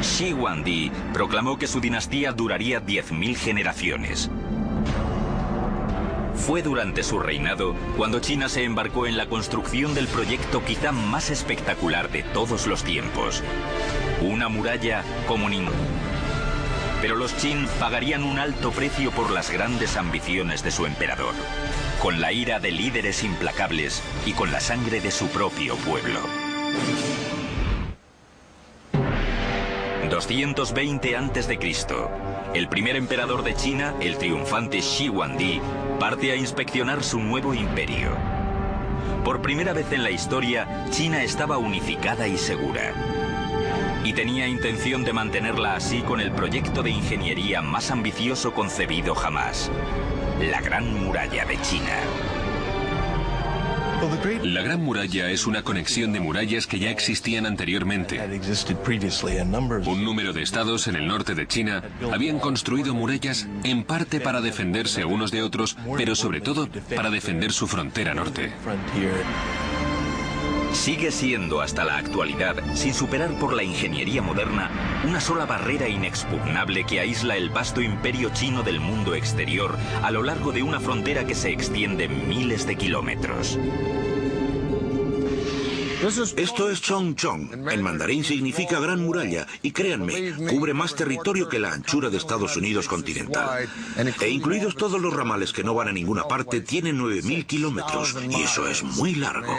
Shi Huangdi proclamó que su dinastía duraría 10.000 generaciones. Fue durante su reinado cuando China se embarcó en la construcción del proyecto quizá más espectacular de todos los tiempos. Una muralla como ninguna. Pero los Qin pagarían un alto precio por las grandes ambiciones de su emperador, con la ira de líderes implacables y con la sangre de su propio pueblo. 220 a.C., el primer emperador de China, el triunfante Shi Huangdi, parte a inspeccionar su nuevo imperio. Por primera vez en la historia, China estaba unificada y segura. Y tenía intención de mantenerla así con el proyecto de ingeniería más ambicioso concebido jamás: la Gran Muralla de China. La Gran Muralla es una conexión de murallas que ya existían anteriormente. Un número de estados en el norte de China habían construido murallas en parte para defenderse unos de otros, pero sobre todo para defender su frontera norte. Sigue siendo hasta la actualidad, sin superar por la ingeniería moderna, una sola barrera inexpugnable que aísla el vasto imperio chino del mundo exterior a lo largo de una frontera que se extiende miles de kilómetros. Esto es Chongchong. En mandarín significa Gran Muralla y créanme, cubre más territorio que la anchura de Estados Unidos continental. E incluidos todos los ramales que no van a ninguna parte, tiene 9.000 kilómetros y eso es muy largo.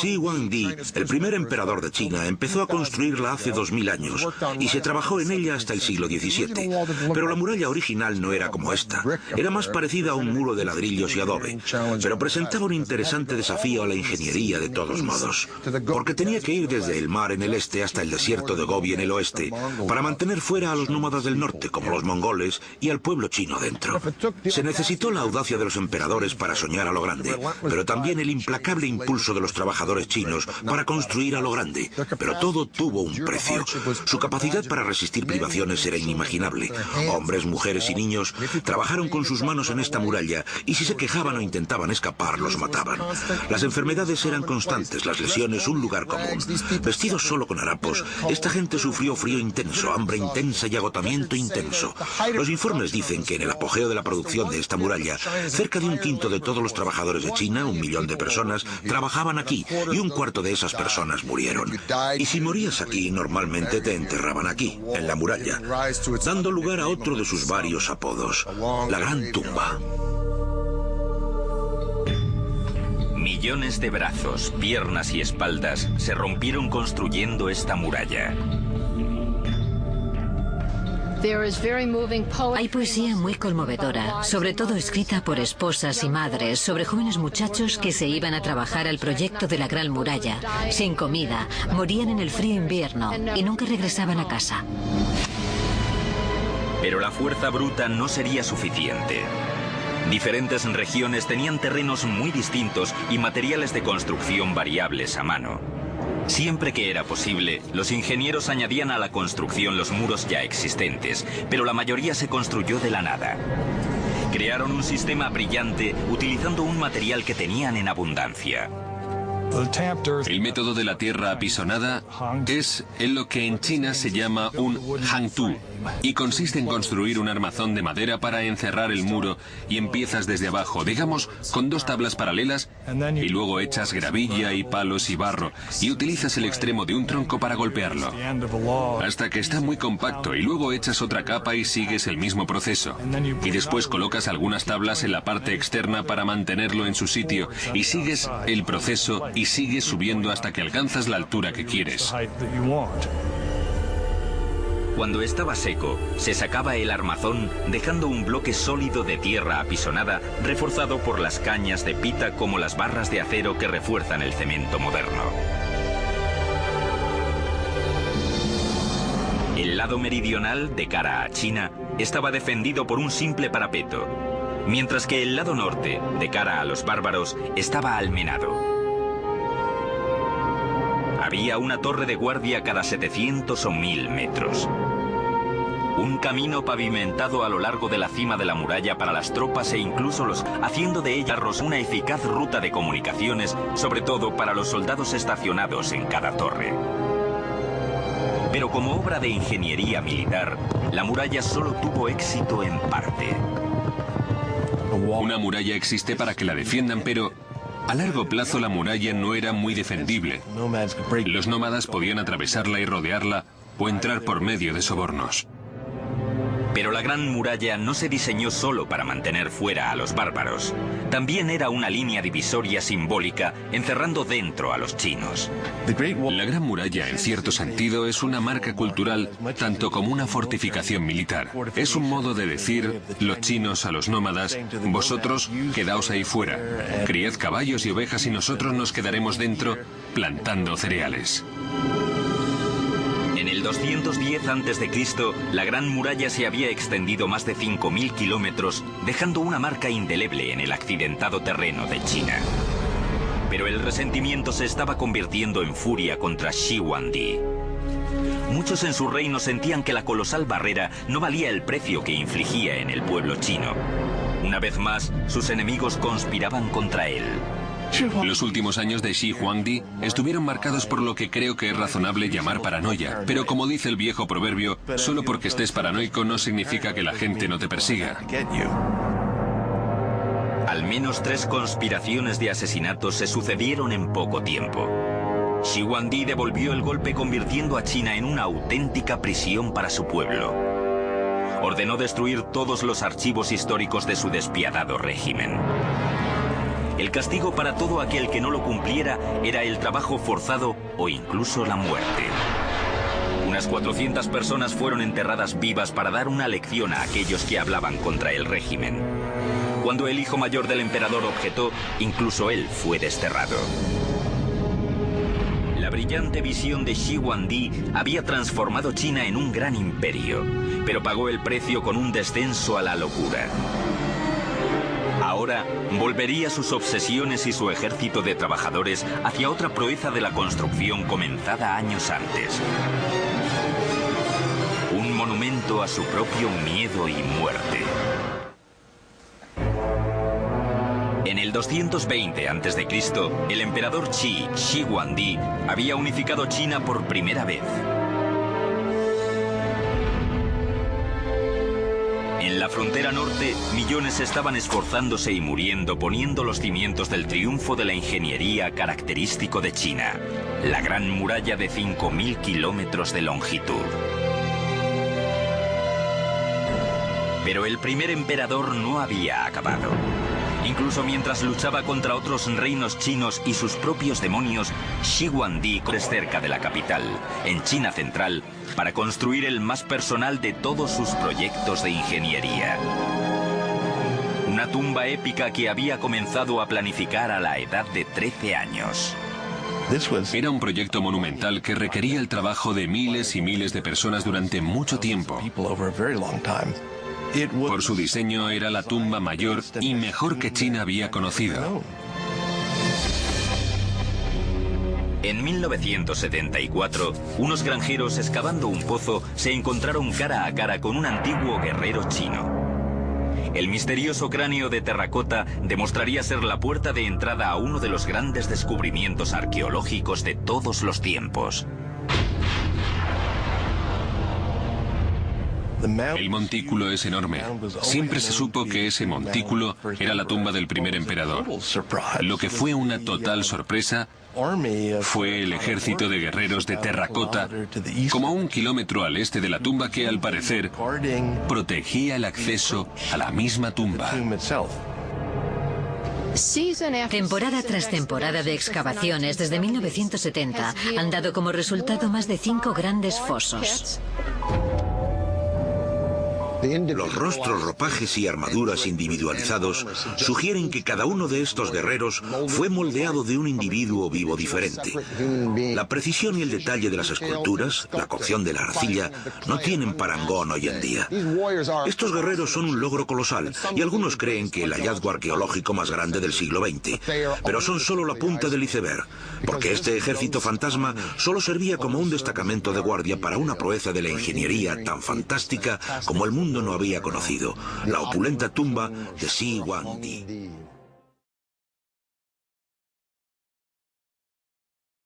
Shi Huangdi, el primer emperador de China, empezó a construirla hace 2000 años y se trabajó en ella hasta el siglo XVII. Pero la muralla original no era como esta. Era más parecida a un muro de ladrillos y adobe, pero presentaba un interesante desafío a la ingeniería de todos modos, porque tenía que ir desde el mar en el este hasta el desierto de Gobi en el oeste, para mantener fuera a los nómadas del norte, como los mongoles, y al pueblo chino dentro. Se necesitó la audacia de los emperadores para soñar a lo grande, pero también el implacable impulso de los trabajadores chinos para construir a lo grande, pero todo tuvo un precio. Su capacidad para resistir privaciones era inimaginable. Hombres, mujeres y niños trabajaron con sus manos en esta muralla y si se quejaban o intentaban escapar, los mataban. Las enfermedades eran constantes, las lesiones un lugar común. Vestidos solo con harapos, esta gente sufrió frío intenso, hambre intensa y agotamiento intenso. Los informes dicen que en el apogeo de la producción de esta muralla, cerca de un quinto de todos los trabajadores de China, 1 millón de personas, trabajaban aquí y un cuarto de esas personas murieron. Y si morías aquí, normalmente te enterraban aquí, en la muralla, dando lugar a otro de sus varios apodos, la Gran Tumba. Millones de brazos, piernas y espaldas se rompieron construyendo esta muralla. Hay poesía muy conmovedora, sobre todo escrita por esposas y madres, sobre jóvenes muchachos que se iban a trabajar al proyecto de la Gran Muralla, sin comida, morían en el frío invierno y nunca regresaban a casa. Pero la fuerza bruta no sería suficiente. Diferentes regiones tenían terrenos muy distintos y materiales de construcción variables a mano. Siempre que era posible, los ingenieros añadían a la construcción los muros ya existentes, pero la mayoría se construyó de la nada. Crearon un sistema brillante utilizando un material que tenían en abundancia. El método de la tierra apisonada es en lo que en China se llama un hangtu y consiste en construir un armazón de madera para encerrar el muro y empiezas desde abajo, digamos, con 2 tablas paralelas y luego echas gravilla y palos y barro y utilizas el extremo de un tronco para golpearlo hasta que está muy compacto y luego echas otra capa y sigues el mismo proceso y después colocas algunas tablas en la parte externa para mantenerlo en su sitio y sigues el proceso y sigues subiendo hasta que alcanzas la altura que quieres. Cuando estaba seco, se sacaba el armazón dejando un bloque sólido de tierra apisonada reforzado por las cañas de pita como las barras de acero que refuerzan el cemento moderno. El lado meridional, de cara a China, estaba defendido por un simple parapeto, mientras que el lado norte, de cara a los bárbaros, estaba almenado. Había una torre de guardia cada 700 o 1000 metros. Un camino pavimentado a lo largo de la cima de la muralla para las tropas e incluso haciendo de ellas una eficaz ruta de comunicaciones, sobre todo para los soldados estacionados en cada torre. Pero como obra de ingeniería militar, la muralla solo tuvo éxito en parte. Una muralla existe para que la defiendan, pero a largo plazo la muralla no era muy defendible. Los nómadas podían atravesarla y rodearla o entrar por medio de sobornos. Pero la Gran Muralla no se diseñó solo para mantener fuera a los bárbaros. También era una línea divisoria simbólica encerrando dentro a los chinos. La Gran Muralla, en cierto sentido, es una marca cultural tanto como una fortificación militar. Es un modo de decir, los chinos a los nómadas, vosotros quedaos ahí fuera, criad caballos y ovejas y nosotros nos quedaremos dentro plantando cereales. En el 210 a.C., la Gran Muralla se había extendido más de 5.000 kilómetros, dejando una marca indeleble en el accidentado terreno de China. Pero el resentimiento se estaba convirtiendo en furia contra Shi Huangdi. Muchos en su reino sentían que la colosal barrera no valía el precio que infligía en el pueblo chino. Una vez más, sus enemigos conspiraban contra él. Los últimos años de Shi Huangdi estuvieron marcados por lo que creo que es razonable llamar paranoia. Pero como dice el viejo proverbio, solo porque estés paranoico no significa que la gente no te persiga. Al menos 3 conspiraciones de asesinatos se sucedieron en poco tiempo. Shi Huangdi devolvió el golpe convirtiendo a China en una auténtica prisión para su pueblo. Ordenó destruir todos los archivos históricos de su despiadado régimen. El castigo para todo aquel que no lo cumpliera era el trabajo forzado o incluso la muerte. Unas 400 personas fueron enterradas vivas para dar una lección a aquellos que hablaban contra el régimen. Cuando el hijo mayor del emperador objetó, incluso él fue desterrado. La brillante visión de Shi Huangdi había transformado China en un gran imperio, pero pagó el precio con un descenso a la locura. Ahora volvería sus obsesiones y su ejército de trabajadores hacia otra proeza de la construcción comenzada años antes. Un monumento a su propio miedo y muerte. En el 220 a.C., el emperador Shi Huangdi había unificado China por primera vez. En la frontera norte, millones estaban esforzándose y muriendo poniendo los cimientos del triunfo de la ingeniería característico de China, la Gran Muralla de 5.000 kilómetros de longitud. Pero el primer emperador no había acabado. Incluso mientras luchaba contra otros reinos chinos y sus propios demonios, Shi Huangdi es cerca de la capital, en China central, para construir el más personal de todos sus proyectos de ingeniería. Una tumba épica que había comenzado a planificar a la edad de 13 años. Era un proyecto monumental que requería el trabajo de miles y miles de personas durante mucho tiempo. Por su diseño era la tumba mayor y mejor que China había conocido. En 1974, unos granjeros excavando un pozo se encontraron cara a cara con un antiguo guerrero chino. El misterioso cráneo de terracota demostraría ser la puerta de entrada a uno de los grandes descubrimientos arqueológicos de todos los tiempos. El montículo es enorme. Siempre se supo que ese montículo era la tumba del primer emperador. Lo que fue una total sorpresa fue el ejército de guerreros de terracota, como a 1 kilómetro al este de la tumba que, al parecer, protegía el acceso a la misma tumba. Temporada tras temporada de excavaciones desde 1970 han dado como resultado más de 5 grandes fosos. Los rostros, ropajes y armaduras individualizados sugieren que cada uno de estos guerreros fue moldeado de un individuo vivo diferente. La precisión y el detalle de las esculturas, la cocción de la arcilla, no tienen parangón hoy en día. Estos guerreros son un logro colosal y algunos creen que el hallazgo arqueológico más grande del siglo XX. Pero son solo la punta del iceberg, porque este ejército fantasma solo servía como un destacamento de guardia para una proeza de la ingeniería tan fantástica como el mundo no había conocido, la opulenta tumba de Shi Huangdi.